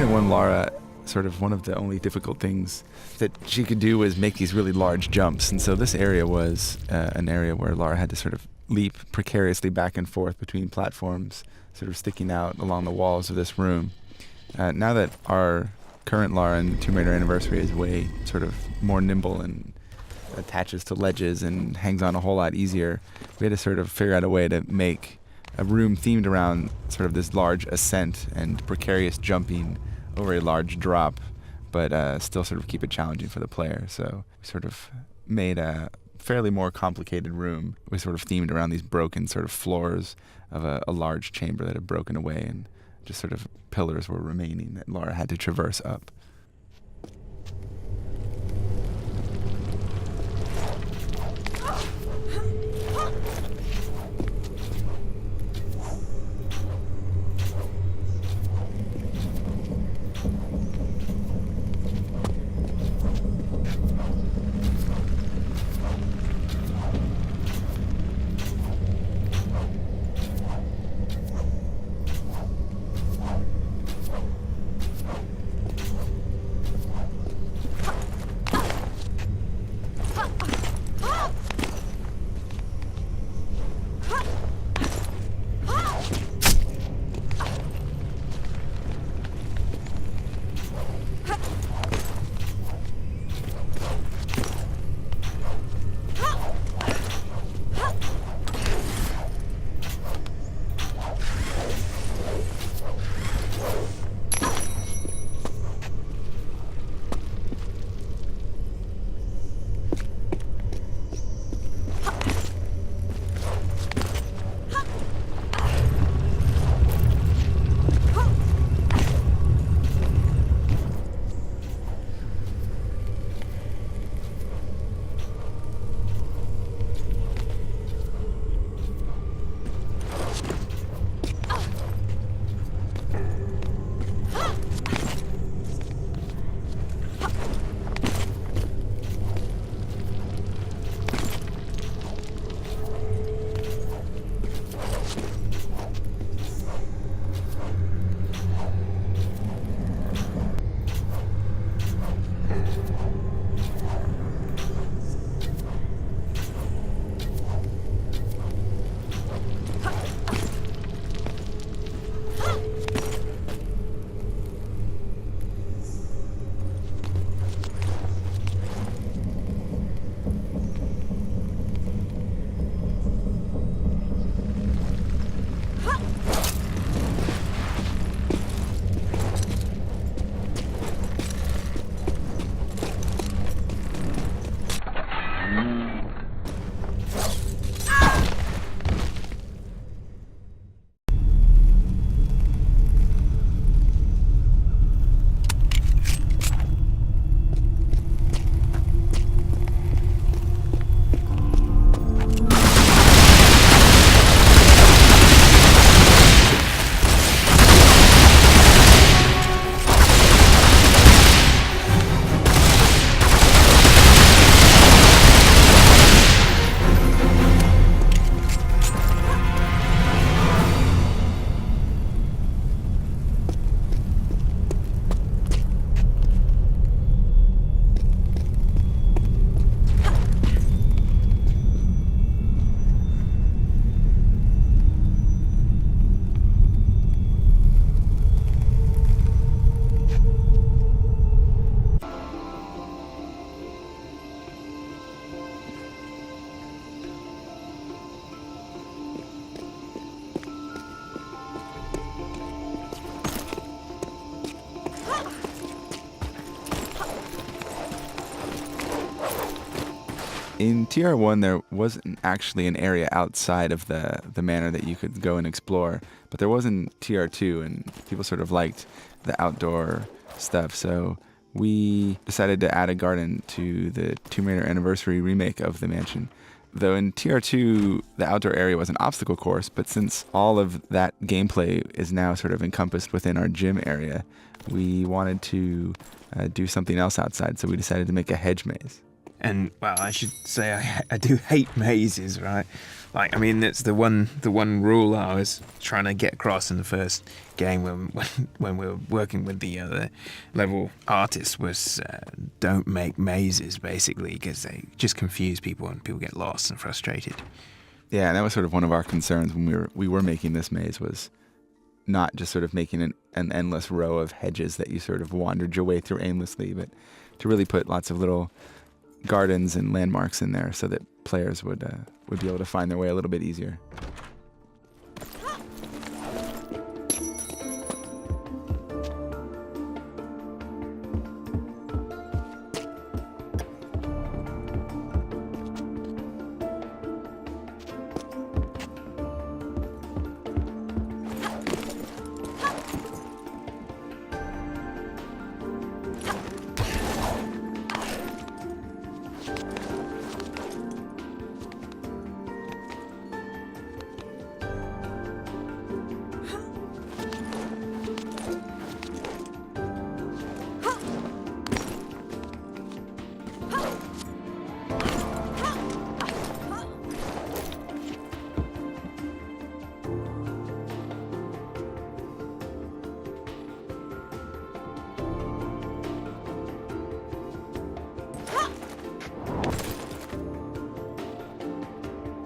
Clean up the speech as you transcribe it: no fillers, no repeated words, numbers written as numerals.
1, Lara, sort of one of the only difficult things that she could do was make these really large jumps. And so this area was an area where Lara had to sort of leap precariously back and forth between platforms, sort of sticking out along the walls of this room. Now that our current Lara in Tomb Raider Anniversary is way sort of more nimble and attaches to ledges and hangs on a whole lot easier, we had to sort of figure out a way to make a room themed around sort of this large ascent and precarious jumping over a large drop, but still sort of keep it challenging for the player. So we sort of made a fairly more complicated room. We sort of themed around these broken sort of floors of a large chamber that had broken away, and just sort of pillars were remaining that Lara had to traverse up. In TR1, there wasn't actually an area outside of the manor that you could go and explore, but there was in TR2, and people sort of liked the outdoor stuff, so we decided to add a garden to the Tomb Raider Anniversary remake of the mansion. Though in TR2, the outdoor area was an obstacle course, but since all of that gameplay is now sort of encompassed within our gym area, we wanted to do something else outside, so we decided to make a hedge maze. And well, I should say I do hate mazes, right? Like, I mean, it's the one rule I was trying to get across in the first game when we were working with the other level artists was don't make mazes, basically, because they just confuse people and people get lost and frustrated. Yeah, and that was sort of one of our concerns when we were making this maze, was not just sort of making an endless row of hedges that you sort of wandered your way through aimlessly, but to really put lots of little gardens and landmarks in there so that players would be able to find their way a little bit easier.